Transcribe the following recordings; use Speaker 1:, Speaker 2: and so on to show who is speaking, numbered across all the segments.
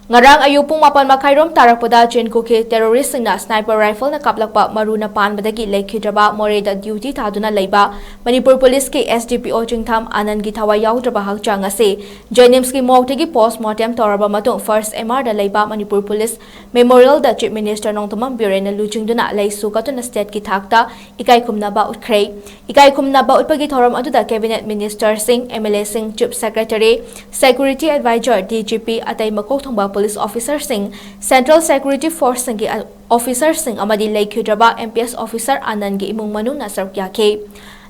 Speaker 1: Ngarang ayub pung 4:00 tarakpada 𝗟𝗘𝗞𝗛𝗏 terrorist-singna sniper rifle na kaplakpa maruna panbadagi leikhidraba moreda duty thaduna leiba Manipur police ki SDPO Chingtham Anand gi thawai yaudraba hakchang ase 𝗟𝗓𝗡𝗏 ki moktagi postmortem toraba matung first MR da leiba Manipur police memorial da chief minister nongthamam birena luchingduna leisu katuna state ki thakta ikaikhumnaba utkhre ikaikhumnaba utpagi thoram aduda cabinet minister sing MLA sing chief secretary security advisor DGP atai makok thongba police officer sing Central Security Force sing officer sing amadi leikhidraba MPS officer Anand gi imung manung na saruk yakhe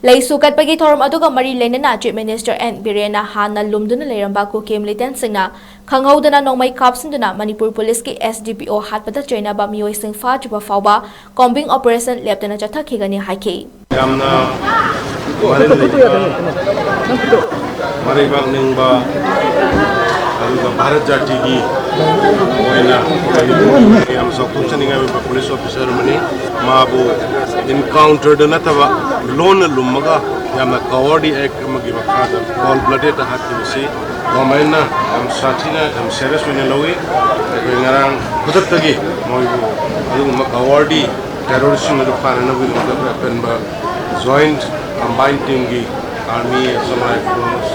Speaker 1: leisu katpagi thoram aduga mari lenana chief minister N Birena Hana lumduna leiramba ko kem lieutenant singna khanghaudana nongmai kapsinduna Manipur police ki SDPO hatpada chaina ba mioi sing fajba fawba combing operation leptana chathakigani haikhe
Speaker 2: yamna maribang ningba aduga bharat jati gi oina yam sokum saninga police officer mani mabu encountered nataba lone lumaga yamna cowardly act magi bakha cold blooded hakibisi gomaina am sathina am serious wina logi ngarang budaktagi moibu aduma cowardly terrorism ru phana wi penba joint combined team gi army samurai force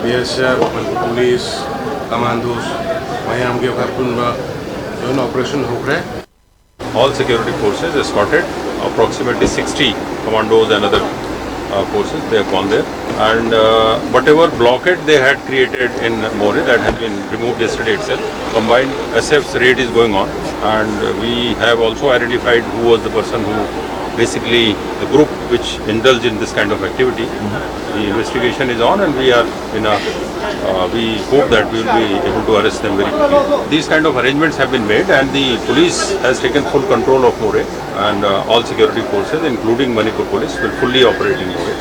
Speaker 2: BSF police commandos mayam ge punba joint operation hokre.
Speaker 3: All security forces escorted approximately 60 commandos and other forces. They have gone there, and whatever blockade they had created in Moreh, that has been removed yesterday itself. Combined SF's raid is going on, and we have also identified who was the person who basically the group which indulged in this kind of activity. The investigation is on, and we are in a we hope that we will be able to arrest them very quickly. These kind of arrangements have been made, and the police has taken full control of Moreh, and all security forces including Manipur police will fully operate in Moreh.